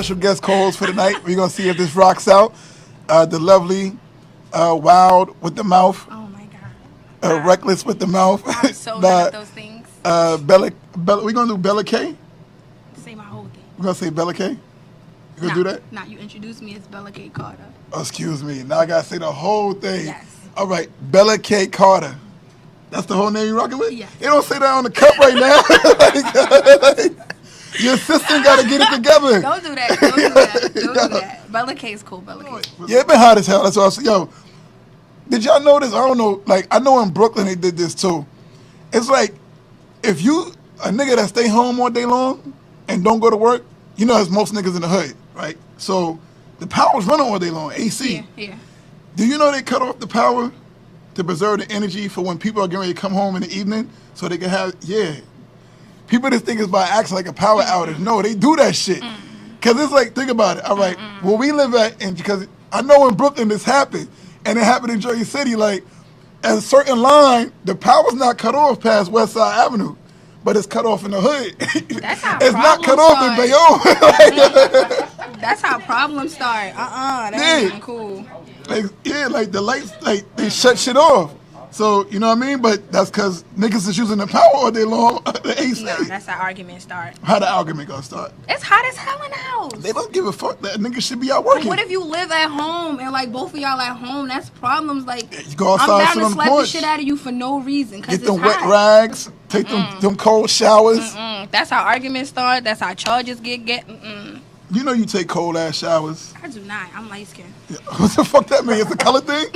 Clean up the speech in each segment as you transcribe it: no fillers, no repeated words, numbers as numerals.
special guest co-host for the night. We're gonna see if this rocks out. The lovely, wild with the mouth. Oh my god. Reckless with the mouth. I'm so bad at those things. Bella. We gonna do Bella K. Say my whole thing. We're gonna say Bella K. You gonna do that? Nah, you introduced me as Bella K. Carter. Oh, excuse me. Now I gotta say the whole thing. Yes. All right, Bella K. Carter. That's the whole name you rocking with? Yes. You don't say that on the cup right now. Your assistant got to get it together. Don't do that. Don't do that. Don't do that. Bella K is cool. Bella K. Yeah, it been hot as hell. That's what I said. Yo, did y'all notice? I don't know. Like, I know in Brooklyn they did this too. It's like, if you, a nigga that stay home all day long and don't go to work, you know, as most niggas in the hood, right? So, the power's running all day long, AC. Yeah. Do you know they cut off the power to preserve the energy for when people are getting ready to come home in the evening so they can have, People just think it's by accident like a power outage. No, they do that shit. Because it's like, think about it. All right, where we live at, and because I know in Brooklyn this happened, and it happened in Jersey City, like, at a certain line, the power's not cut off past West Side Avenue, but it's cut off in the hood. That's how it's not cut off in Bayonne. That's how problems start. That ain't even cool. Like the lights, like they shut shit off. So, you know what I mean? But that's because niggas is using the power all day long, the AC. No, that's how argument start. How the argument gonna start? It's hot as hell in the house. They don't give a fuck. That niggas should be out working. What if you live at home and like both of y'all at home? That's problems. Like, you go outside, I'm down to on slap the the shit out of you for no reason. Get them wet rags. Take them cold showers. That's how arguments start. That's how charges get. You know you take cold ass showers. I do not. I'm light skinned. Yeah. What the fuck that mean? It's a color thing?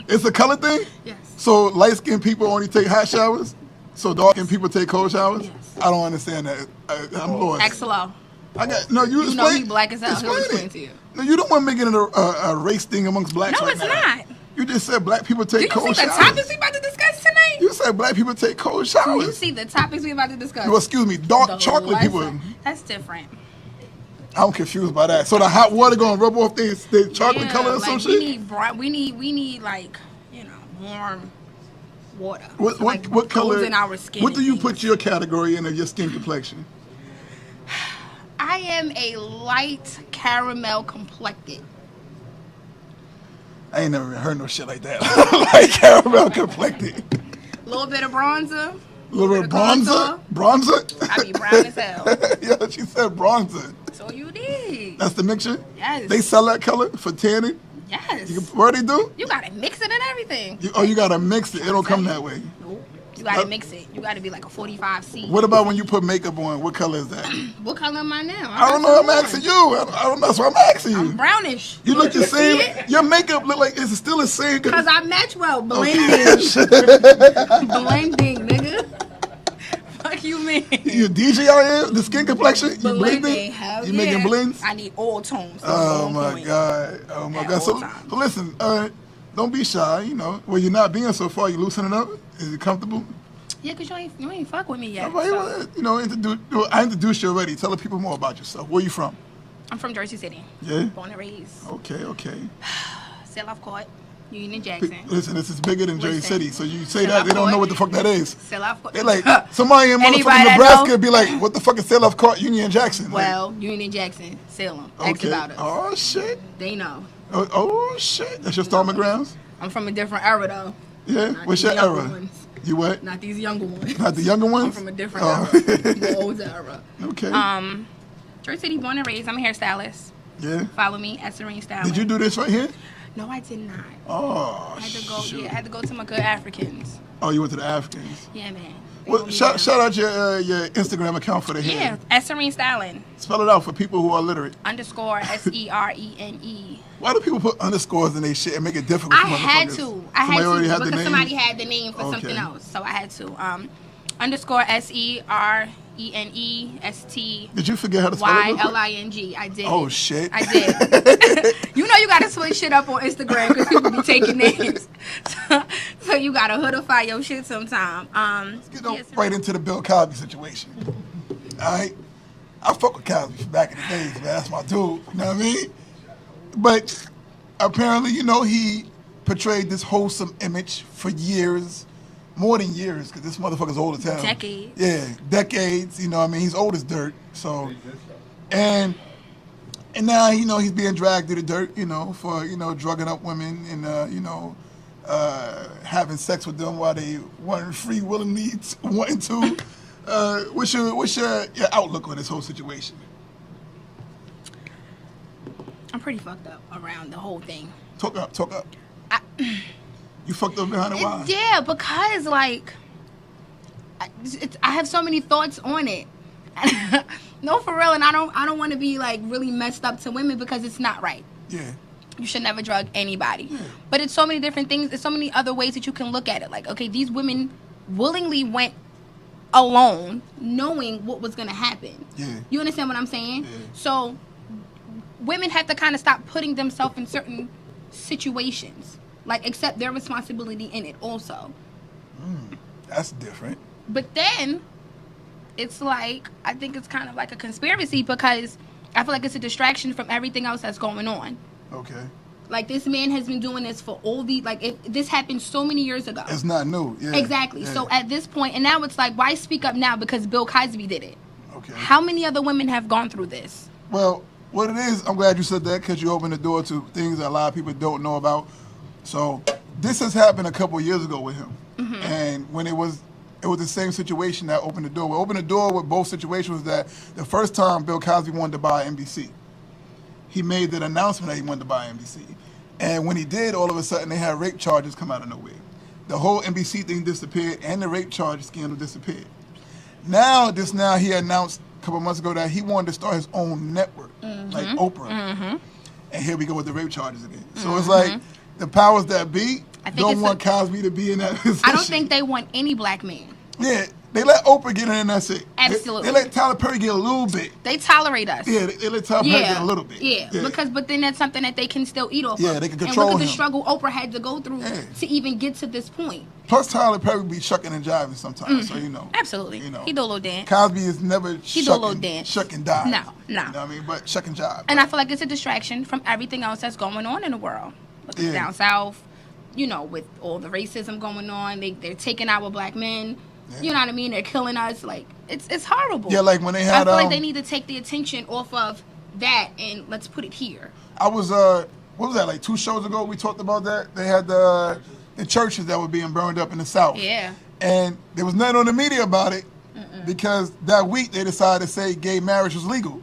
It's a color thing? Yes. So light skinned people only take hot showers? So dark skinned people take cold showers? Yes. I don't understand that. I'm lost. Axel. You know he black as hell. He'll explain to you. No, you don't want to make it a race thing amongst blacks. No, right it's now. not. You just said black people take cold showers. Do you see the topics we about to discuss tonight? You said black people take cold showers. Do you see the topics we about to discuss? Well, excuse me, dark chocolate people. That's different. I'm confused by that. So the hot water gonna rub off their chocolate color or some shit? We need like, warm water. What color? In our skin. What do you put your category in of your skin complexion? I am a light caramel complected. I ain't never heard no shit like that. Light caramel complected. A little bit of bronzer. A little bit of bronzer? Bronzer? I be brown as hell. Yeah, she said bronzer. So you did. That's the mixture? Yes. They sell that color for tanning? Yes. Where they do? You gotta mix it and everything. You gotta mix it. It don't come that way. Nope. You gotta mix it. You gotta be like a 45C. What about when you put makeup on? What color is that? What color am I now? I don't know. I'm asking you. I don't know. That's what I'm asking you. I'm brownish. You look the same. Your makeup look like it's still the same. Because I match well. Blending. Blending, nigga. Fuck you mean? You DJ out here? The skin complexion? You blending? You making blends? I need all tones. Oh my god. Oh my god. So listen, don't be shy, Well, you're not being so far, you loosening up? Is it comfortable? Yeah, because you ain't fuck with me yet. Right, I introduced you already. Tell the people more about yourself. Where you from? I'm from Jersey City. Yeah? Born and raised. Okay. Self Court, Union Jackson. Listen, this is bigger than Jersey City, so you say that, they don't know what the fuck that is. Self Court. They're like, somebody in motherfucking Nebraska be like, what the fuck is Self Court, Union Jackson? Well, Union Jackson, Salem. Ask about us. Oh, shit. They know. Oh, shit. That's your stomping grounds? I'm from a different era, though. Yeah? What's your era? Ones. You what? Not these younger ones. Not the younger ones? I'm from a different era. The older era. Okay. Jersey City, born and raised. I'm a hairstylist. Yeah. Follow me at Serene Styling. Did you do this right here? No, I did not. Oh, I had to go to my good Africans. Oh, you went to the Africans? Yeah, man. Well, shout out your Instagram account for the hair. Yeah, at Serene Styling. Spell it out for people who are illiterate. _SERENE. Why do people put underscores in their shit and make it difficult for I had to. Because somebody had the name for something else. So I had to. _SERENEST. Did you forget how to spell it? YLING. I did. Oh, shit. I did. You gotta switch shit up on Instagram because people be taking names. So you gotta hoodify your shit sometime. Let's get right into the Bill Cosby situation. All right? I fuck with Cosby back in the days, man. That's my dude. You know what I mean? But apparently, he portrayed this wholesome image for years. More than years, because this motherfucker's old as hell. Decades. Yeah, decades. He's old as dirt. So, and And now, he's being dragged through the dirt, for, drugging up women and, having sex with them while they weren't free willingly wanting to. What's your outlook on this whole situation? I'm pretty fucked up around the whole thing. Talk up. You fucked up behind the why? Yeah, because, like, I have so many thoughts on it. No, for real, and I don't want to be, like, really messed up to women because it's not right. Yeah. You should never drug anybody. Yeah. But it's so many different things. There's so many other ways that you can look at it. Like, okay, these women willingly went alone knowing what was going to happen. Yeah. You understand what I'm saying? Yeah. So women have to kind of stop putting themselves in certain situations. Like, accept their responsibility in it also. That's different. But then it's like, I think it's kind of like a conspiracy because I feel like it's a distraction from everything else that's going on. Okay. Like, this man has been doing this for all the, like, this happened so many years ago. It's not new. Yeah. Exactly. Yeah. So at this point, and now it's like, why speak up now? Because Bill Cosby did it. Okay. How many other women have gone through this? Well, what it is, I'm glad you said that because you opened the door to things that a lot of people don't know about. So this has happened a couple of years ago with him. Mm-hmm. And when it was the same situation that opened the door. What opened the door with both situations was that the first time Bill Cosby wanted to buy NBC, he made that announcement that he wanted to buy NBC. And when he did, all of a sudden they had rape charges come out of nowhere. The whole NBC thing disappeared and the rape charge scandal disappeared. Now he announced a couple months ago that he wanted to start his own network, like Oprah. Mm-hmm. And here we go with the rape charges again. So it's like the powers that be don't want Cosby to be in that position. I don't think they want any black man. Yeah, they let Oprah get in and that's it. Absolutely. They let Tyler Perry get a little bit. They tolerate us. Yeah, they let Tyler Perry get a little bit. Yeah, but then that's something that they can still eat off of. Yeah, they can control him. And look at the struggle Oprah had to go through to even get to this point. Plus, Tyler Perry be shucking and jiving sometimes, so Absolutely. He do a little dance. Cosby is never do a little dance. Shuck and dive. No. You know what I mean? But shuck and jive. And I feel like it's a distraction from everything else that's going on in the world. Look at down south, with all the racism going on. They're taking our black men. Yeah. You know what I mean? They're killing us. Like, it's horrible. Yeah, like when they had... I feel like they need to take the attention off of that and let's put it here. I was, what was that, like 2 shows ago we talked about that? They had the churches that were being burned up in the South. Yeah. And there was nothing on the media about it because that week they decided to say gay marriage was legal.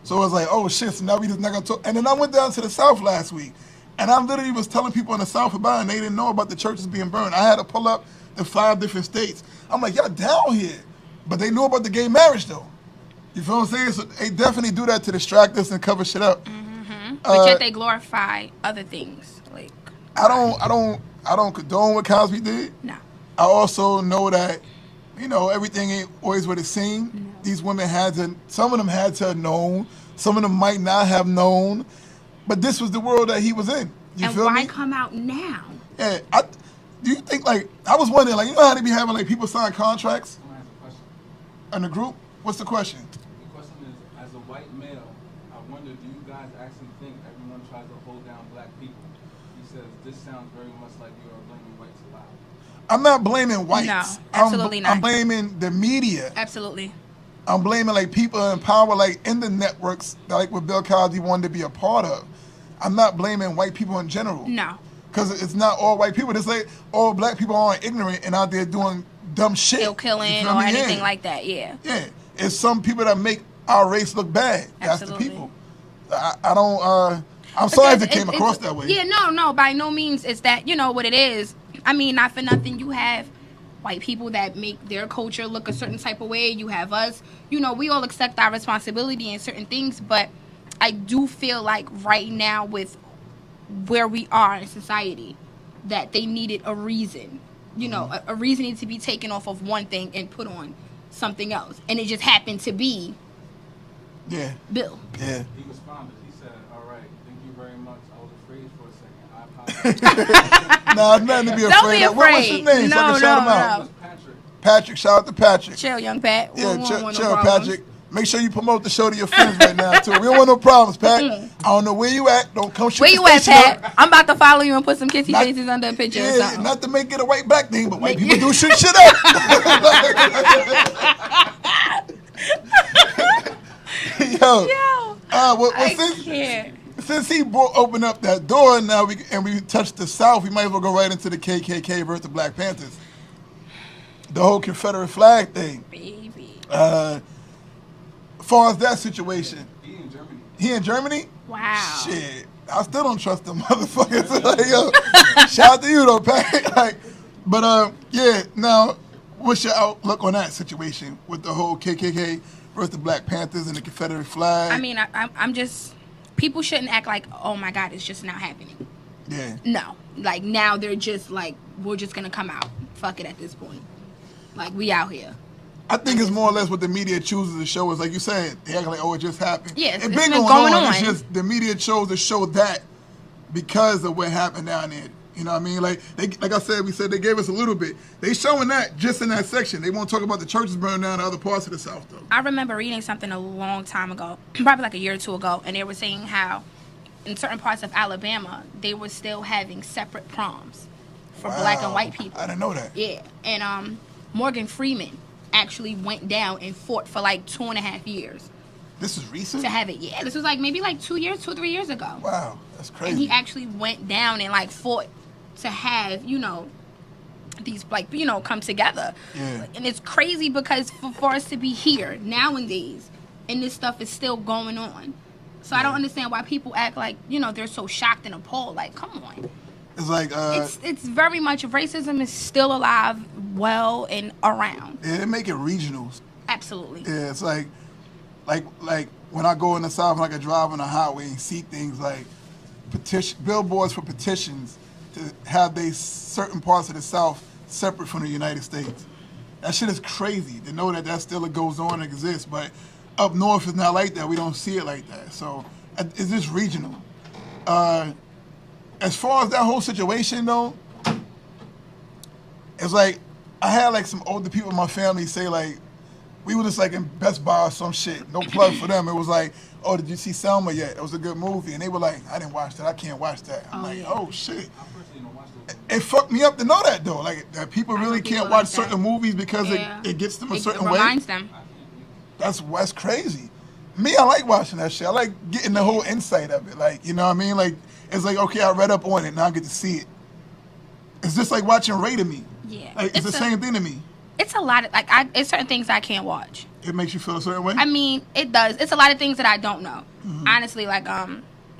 So it was like, oh shit, so now we just not going to talk. And then I went down to the South last week and I literally was telling people in the South about it and they didn't know about the churches being burned. I had to pull up the 5 different states. I'm like, y'all down here. But they knew about the gay marriage, though. You feel what I'm saying? So they definitely do that to distract us and cover shit up. Mm-hmm. But yet they glorify other things. Like, I don't condone what Cosby did. No. I also know that, everything ain't always what it seemed. No. These women some of them had to have known. Some of them might not have known. But this was the world that he was in. You feel me? And why come out now? Yeah, do you think, I was wondering, how they be having, people sign contracts? I'm going to ask a question. In the group? What's the question? The question is, as a white male, I wonder, do you guys actually think everyone tries to hold down black people? He says, this sounds very much like you are blaming whites a lot. I'm not blaming whites. No, absolutely not. I'm blaming the media. Absolutely. I'm blaming, people in power, in the networks, what Bill Cosby wanted to be a part of. I'm not blaming white people in general. No. Because it's not all white people. It's like all black people aren't ignorant and out there doing dumb shit. Still killing or anything like that, yeah. Yeah. It's some people that make our race look bad. That's the people. I don't, I'm sorry if it came across that way. Yeah, no, by no means is that, what it is. I mean, not for nothing, you have white people that make their culture look a certain type of way. You have us. We all accept our responsibility in certain things, but I do feel like right now with where we are in society, that they needed a reason. A reason needed to be taken off of one thing and put on something else. And it just happened to be Bill. Yeah. He responded. He said, all right, thank you very much. I was afraid for a second. I apologize. No, it's nothing to be afraid Don't be of. What's his name? No, so I can shout him out. no. Patrick. Shout out to Patrick. Chill, young Pat. Yeah, chill, Patrick. Make sure you promote the show to your friends right now, too. We don't want no problems, Pat. I don't know where you at. Don't come shoot Where you at, Pat? I'm about to follow you and put some kissy faces under a picture or something. Not to make it a white black thing, but white people do shit up. I since, can't. since he opened up that door, now we touched the South, we might as well go right into the KKK versus the Black Panthers. The whole Confederate flag thing. Baby. As far as that situation. He in Germany. He in Germany? Wow. Shit. I still don't trust them motherfuckers. Like, yo, shout out to you though, Pat. Like, but yeah, now what's your outlook on that situation with the whole KKK versus the Black Panthers and the Confederate flag? I mean, I'm just, people shouldn't act like, oh my God, it's just now happening. Yeah. No. Like, now they're just like, we're just going to come out. Fuck it at this point. Like, we out here. I think it's more or less what the media chooses to show is, like you said, they act like, oh, it just happened. Yeah, it's been been going on. It's just the media chose to show that because of what happened down there. You know what I mean? Like I said, we said they gave us a little bit. They showing that just in that section. They won't talk about the churches burning down in other parts of the South, though. I remember reading something a long time ago, probably like a year or two ago, and they were saying how in certain parts of Alabama, they were still having separate proms for black and white people. I didn't know that. Yeah, and Morgan Freeman actually went down and fought for like 2.5 years This is recent? to have it. Yeah, this was like maybe like 2 years, 2 or 3 years ago. Wow, that's crazy. And he actually went down and like fought to have, you know, these like, you know, come together. Yeah. And it's crazy because for us to be here nowadays and this stuff is still going on. So I don't understand why people act like, you know, they're so shocked and appalled. Like, come on. It's like It's very much, racism is still alive, well, and around. yeah, they make it regionals. Absolutely. Yeah, it's like when I go in the South and I can drive on the highway and see things like billboards for petitions to have they certain parts of the South separate from the United States. That shit is crazy to know that still goes on and exists. But up north it's not like that. We don't see it like that. So it's just regional. As far as that whole situation though, it's like I had like some older people in my family say like we were just like in Best Buy or some shit. No plug for them. It was like, oh, did you see Selma yet? It was a good movie. And they were like, I didn't watch that. I can't watch that. I'm like, oh shit. It fucked me up to know that though. Like that people really can't watch certain movies because it gets them a certain way. It reminds them. That's crazy. Me, I like watching that shit. I like getting the whole insight of it. Like, you know what I mean? Like, it's like, okay, I read up on it, now I get to see it. It's just like watching Ray to me. Yeah. Like, it's the same thing to me. It's a lot of, like, it's certain things I can't watch. It makes you feel a certain way? I mean, it does. It's a lot of things that I don't know. Mm-hmm. Honestly, like,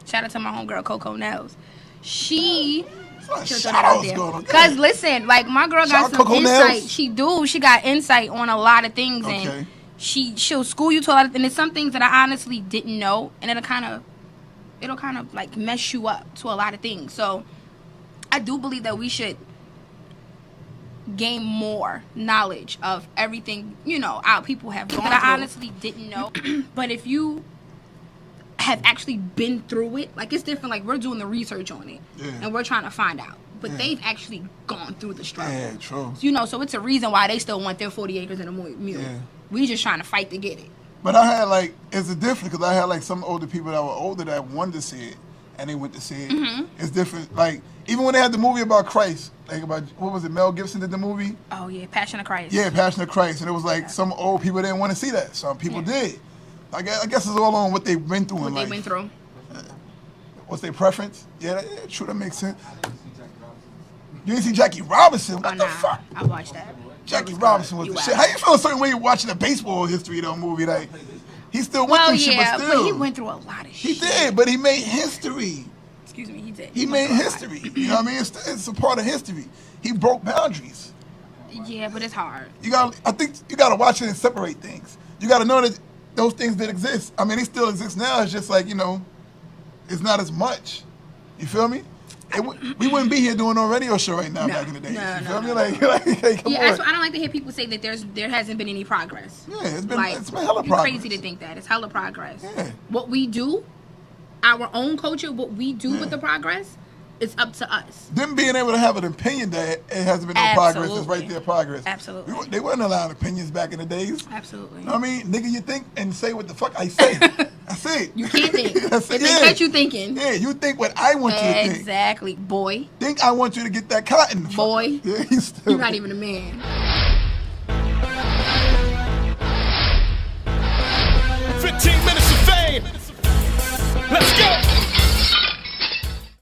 shout out to my homegirl, Coco Nels. She... Because, listen, like, my girl got some insight. She got insight on a lot of things. Okay. And she'll school you to a lot of things. And there's some things that I honestly didn't know. And it'll kind of like mess you up to a lot of things. So I do believe that we should gain more knowledge of everything, you know, our people have gone through. I honestly didn't know. But if you have actually been through it, like, it's different. Like, we're doing the research on it and we're trying to find out. But they've actually gone through the struggle. Yeah, true. You know, so it's a reason why they still want their 40 acres and a mule. Yeah. We just trying to fight to get it. But I had like, it's different because I had like some older people that were older that wanted to see it and they went to see it. Mm-hmm. It's different. Like, even when they had the movie about Christ, like about, what was it, Mel Gibson did the movie? Oh, yeah, Passion of Christ. Yeah, Passion of Christ. And it was like some old people didn't want to see that. Some people did. I guess it's all on what they've been through in life. What they went through. What's their preference? Yeah, true, that makes sense. You didn't see Jackie Robinson? What the fuck? I watched that. Jackie Robinson was the shit. How you feel a certain way watching a baseball history though movie? Like, he still went through shit, but still. But he went through a lot of shit. He did, but he made history. Excuse me, he did. He made history. You know what I mean? It's a part of history. He broke boundaries. Yeah, but it's hard. I think you gotta watch it and separate things. You gotta know that those things did exist. I mean, they still exist now. It's just like, you know, it's not as much. You feel me? We wouldn't be here doing a radio show right now back in the day. You feel me? Like, come on. I don't like to hear people say that there hasn't been any progress. Yeah, it's been hella progress. It's crazy to think that. It's hella progress. Yeah. What we do, our own culture, what we do with the progress, it's up to us. Them being able to have an opinion that it hasn't been no progress is right there progress. Absolutely. They weren't allowed opinions back in the days. Absolutely. You know what I mean? Nigga, you think and say what the fuck I say. I say it. You can't think. If they catch you thinking. Yeah, you think what I want you to think. Exactly. Boy. Think I want you to get that cotton. Boy. Yeah, you're not even a man.